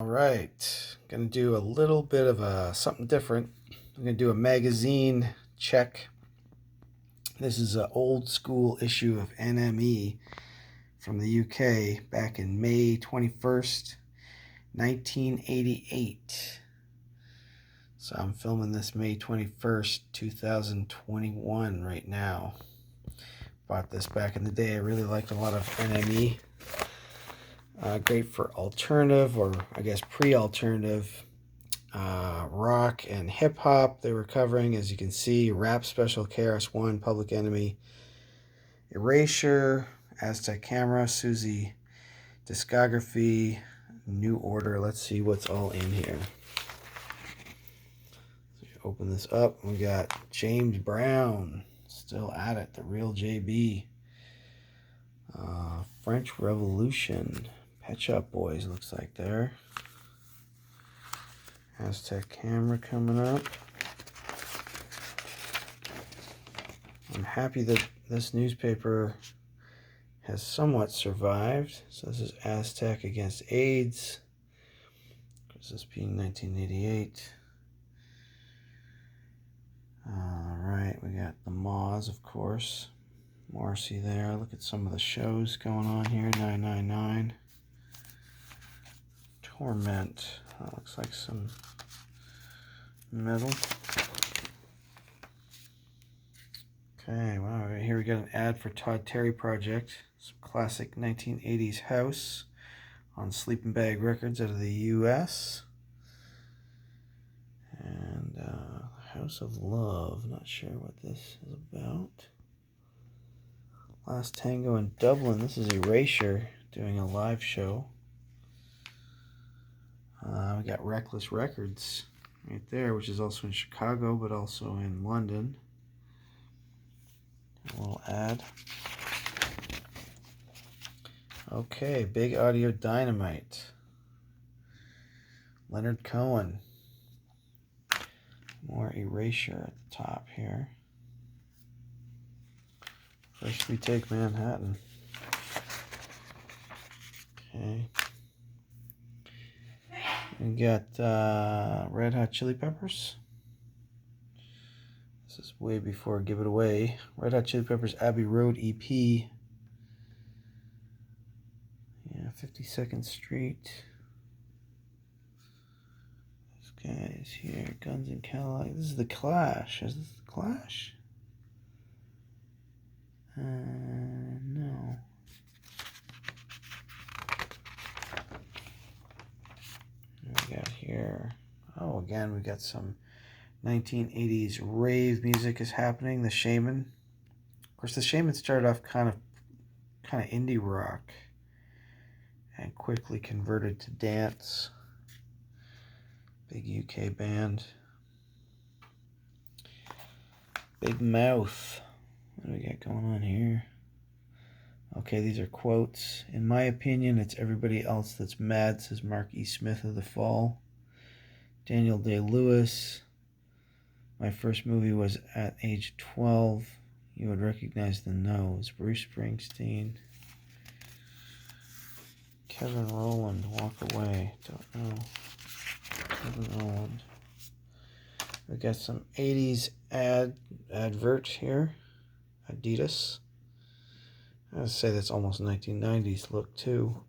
All right, gonna do a little bit of something different. I'm gonna do a magazine check. This is an old school issue of NME from the UK back in May 21st, 1988. So I'm filming this May 21st, 2021 right now. Bought this back in the day. I really liked a lot of NME. Great for alternative, or I guess pre-alternative, rock and hip-hop. They were covering, as you can see, Rap Special, KRS-One, Public Enemy, Erasure, Aztec Camera, Susie Discography, New Order. Let's see what's all in here. So you open this up, we got James Brown, still at it, the real JB. French Revolution, Pet Shop Boys looks like there. Aztec Camera coming up. I'm happy that this newspaper has somewhat survived. So this is Aztec Against AIDS. This being 1988. Alright, we got the Moz, of course. Morrissey there. Look at some of the shows going on here. 999. Torment. That looks like some metal. Okay, wow, here we got an ad for Todd Terry Project. Some classic 1980s house on Sleeping Bag Records out of the US. And House of Love. Not sure what this is about. Last Tango in Dublin. This is Erasure doing a live show. We got Reckless Records right there, which is also in Chicago, but also in London. A little ad. Okay, Big Audio Dynamite. Leonard Cohen. More Erasure at the top here. First we take Manhattan. Okay. We got Red Hot Chili Peppers. This is way before Give It Away. Red Hot Chili Peppers Abbey Road EP. Yeah, 52nd Street. This guy is here. Guns and Cadillac. This is the Clash. Is this the Clash? No. What we got here? Oh, again, we got some 1980s rave music is happening. The Shaman. Of course, the Shaman started off kind of indie rock and quickly converted to dance. Big UK band. Big Mouth. What do we got going on here? Okay, these are quotes. In my opinion, it's everybody else that's mad, says Mark E. Smith of The Fall. Daniel Day-Lewis. My first movie was at age 12. You would recognize the nose. Bruce Springsteen. Kevin Rowland, Walk Away. Don't know. Kevin Rowland. We got some 80s advert here. Adidas. I would say that's almost 1990s look too.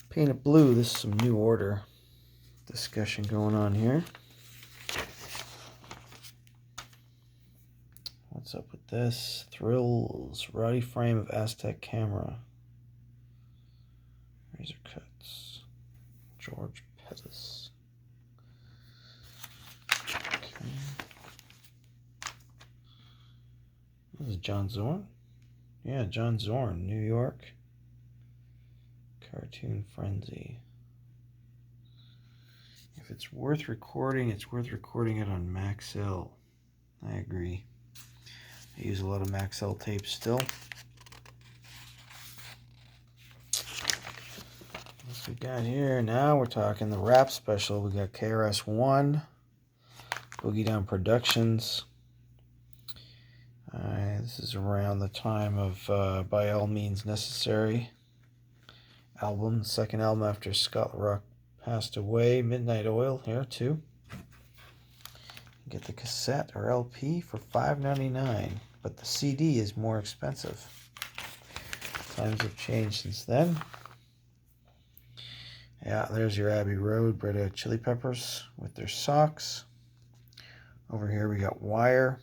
Painted Blue. This is some New Order discussion going on here. What's up with this? Thrills. Roddy Frame of Aztec Camera. Razor Cuts. George Pettis. Okay. This is John Zorn. Yeah, John Zorn, New York. Cartoon Frenzy. If it's worth recording, it's worth recording it on Maxell. I agree. I use a lot of Maxell tapes still. What we got here? Now we're talking the Rap Special. We got KRS-One, Boogie Down Productions. This is around the time of By All Means Necessary. album, the second album after Scott Rock passed away. Midnight Oil here too. Get the cassette or LP for $5.99, but the CD is more expensive. Times have changed since then. Yeah, there's your Abbey Road, Red Hot Chili Peppers with their socks. Over here we got Wire.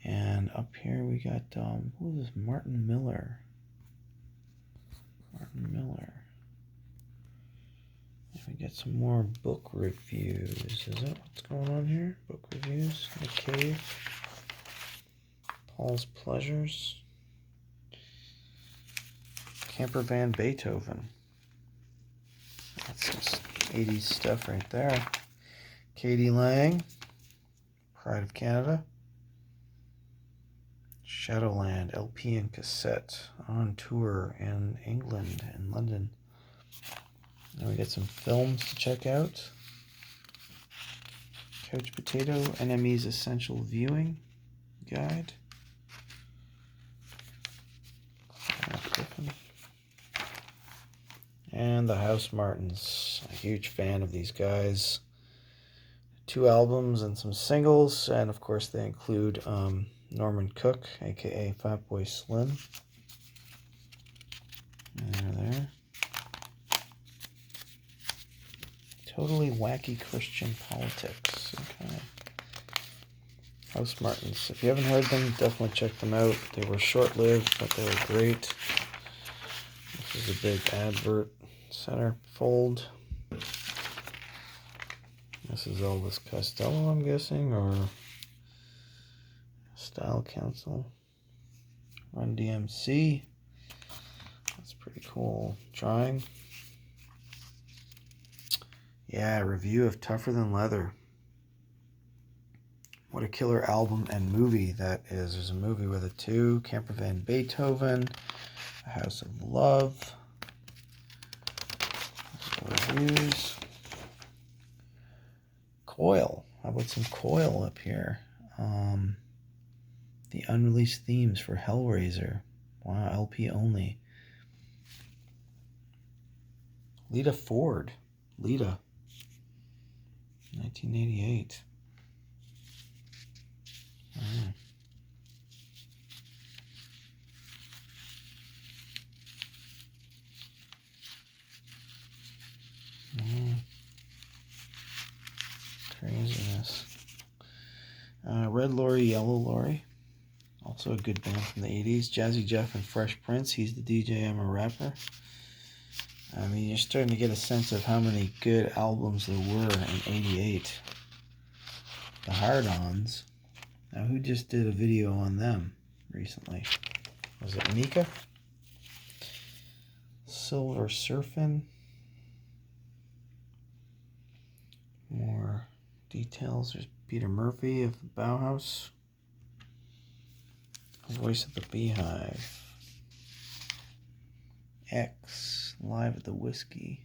And up here we got, who is this? Martin Miller. Martin Miller. And we get some more book reviews. Is that what's going on here? Book reviews. The Cave. Paul's Pleasures. Camper Van Beethoven. That's some 80s stuff right there. Katie Lang. Pride of Canada. Shadowland, LP and cassette, on tour in England and London. Now we got some films to check out. Couch Potato, NME's Essential Viewing Guide. And the House Martins. A huge fan of these guys. 2 albums and some singles, and of course they include Norman Cook, aka Fatboy Slim. There. Totally Wacky Christian Politics. Okay. House Martins. If you haven't heard them, definitely check them out. They were short-lived, but they were great. This is a big advert centerfold. This is Elvis Costello, I'm guessing, or Style Council. Run DMC. That's pretty cool. Drawing. Yeah, review of Tougher Than Leather. What a killer album and movie that is. There's a movie with it too. Camper Van Beethoven. A House of Love. Reviews. Coil. How about some Coil up here? The unreleased themes for Hellraiser. Wow, LP only. Lita Ford. Lita. 1988. Craziness. Red Lorry, Yellow Lorry. Also a good band from the 80s. Jazzy Jeff and Fresh Prince. He's the DJ, I'm a rapper. I mean, you're starting to get a sense of how many good albums there were in 88. The Hard-Ons. Now, who just did a video on them recently? Was it Mika? Silver Surfin'. More details. There's Peter Murphy of the Bauhaus. Voice of the Beehive. X, Live at the Whiskey.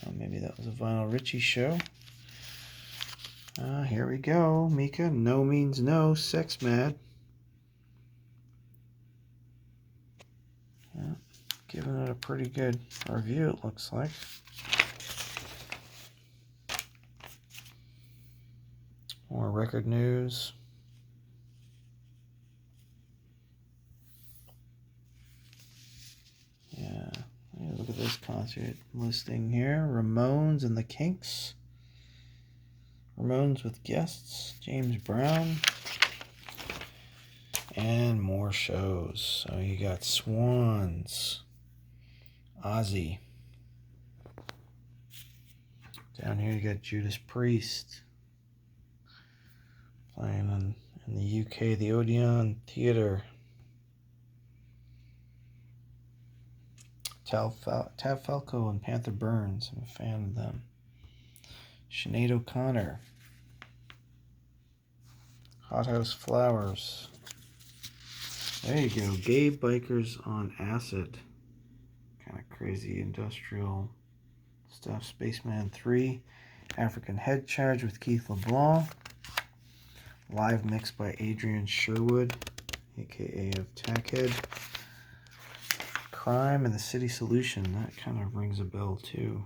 Oh, maybe that was a Vinyl Richie show. Here we go. Mika, No Means No, Sex Mad. Yeah, giving it a pretty good review, it looks like. More record news. Yeah, look at this concert listing here. Ramones and the Kinks. Ramones with guests. James Brown. And more shows. So you got Swans. Ozzy. Down here you got Judas Priest. Playing in the UK, the Odeon Theatre. Tab Falco and Panther Burns. I'm a fan of them. Sinead O'Connor. Hothouse Flowers. There you go. Gay Bikers on Acid. Kind of crazy industrial stuff. Spaceman 3. African Head Charge with Keith LeBlanc. Live mix by Adrian Sherwood aka of Tackhead. Crime and the City Solution, that kind of rings a bell too.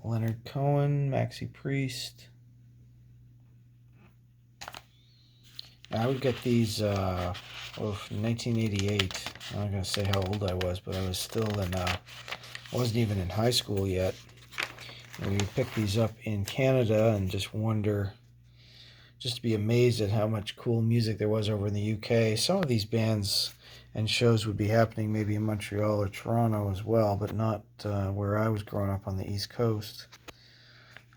Leonard Cohen, Maxi Priest. I would get these, 1988. I'm not going to say how old I was, but I was still in, I wasn't even in high school yet. And we would pick these up in Canada and just wonder, just to be amazed at how much cool music there was over in the UK. Some of these bands and shows would be happening maybe in Montreal or Toronto as well, but not where I was growing up on the East Coast.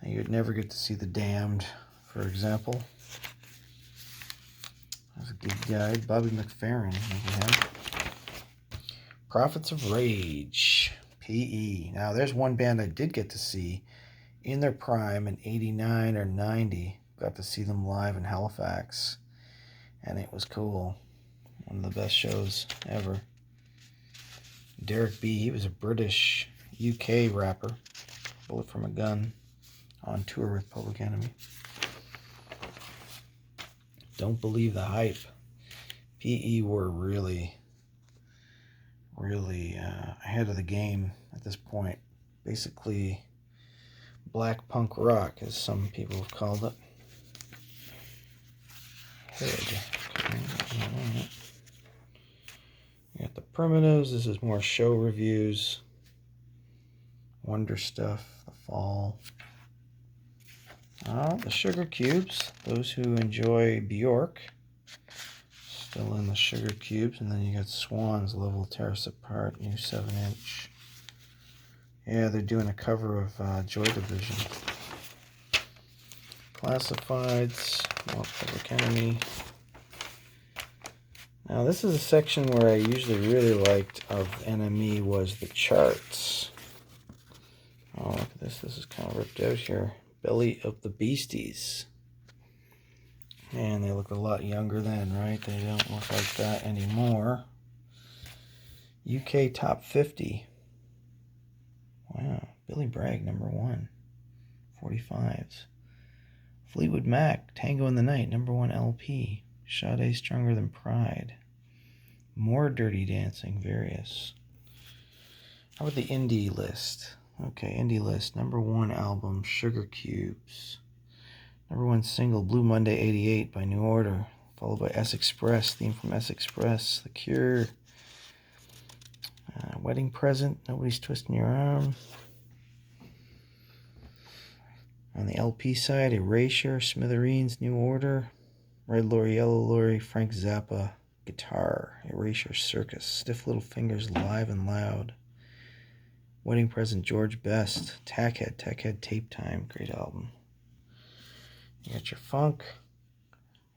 And you'd never get to see The Damned, for example. There's a good guy, Bobby McFerrin, maybe him. Prophets of Rage, PE. Now, there's one band I did get to see in their prime in 89 or 90. Got to see them live in Halifax, and it was cool. One of the best shows ever. Derek B., he was a British UK rapper, Bullet from a Gun, on tour with Public Enemy. Don't Believe the Hype. PE were really ahead of the game at this point. Basically, black punk rock, as some people have called it. Hood. Okay. You got the Primitives. This is more show reviews. Wonder Stuff, The Fall. The Sugar Cubes. Those who enjoy Bjork. Still in the Sugar Cubes. And then you got Swans, Love Will Tear Us Apart, new 7-inch. Yeah, they're doing a cover of Joy Division. Classifieds, more Public Enemy. Now this is a section where I usually really liked of NME was the charts. Oh, look at this. This is kind of ripped out here. Belly of the Beasties. Man, they look a lot younger then, right? They don't look like that anymore. UK Top 50. Wow. Billy Bragg, number 1. 45s. Fleetwood Mac, Tango in the Night, number 1 LP. Sade, Stronger Than Pride. More Dirty Dancing, various. How about the indie list? Okay, indie list. Number 1 album, Sugar Cubes. Number 1 single, Blue Monday 88 by New Order. Followed by S Express, theme from S Express. The Cure. Wedding Present, Nobody's Twisting Your Arm. On the LP side, Erasure, Smithereens, New Order. Red Lorry, Yellow Lorry, Frank Zappa, Guitar. Erasure, Circus. Stiff Little Fingers, Live and Loud. Wedding Present, George Best. Tackhead, Tape Time, great album. You got your funk.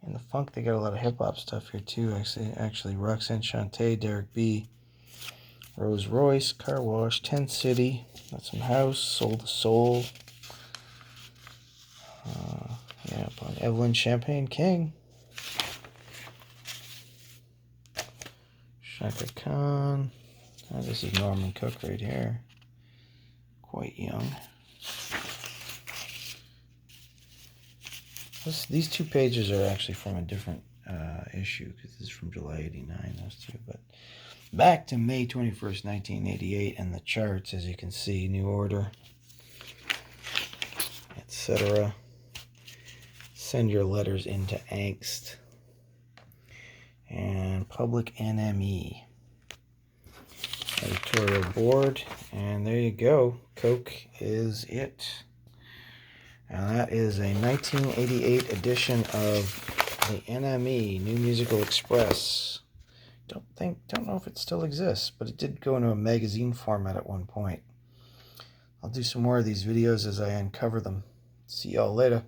In the funk, they got a lot of hip-hop stuff here, too. Actually, Roxanne Shante, Derek B., Rose Royce, Car Wash, 10 City, got some house, Soul to Soul. Yeah, by Evelyn Champagne King. Shaka Khan. Oh, this is Norman Cook right here. Quite young. These 2 pages are actually from a different issue, because this is from July 89, those 2. But back to May 21st, 1988, and the charts, as you can see, New Order, etc. Send Your Letters Into Angst, and Public NME. Editorial board, and there you go. Coke is it. And that is a 1988 edition of the NME, New Musical Express. Don't know if it still exists, but it did go into a magazine format at one point. I'll do some more of these videos as I uncover them. See y'all later.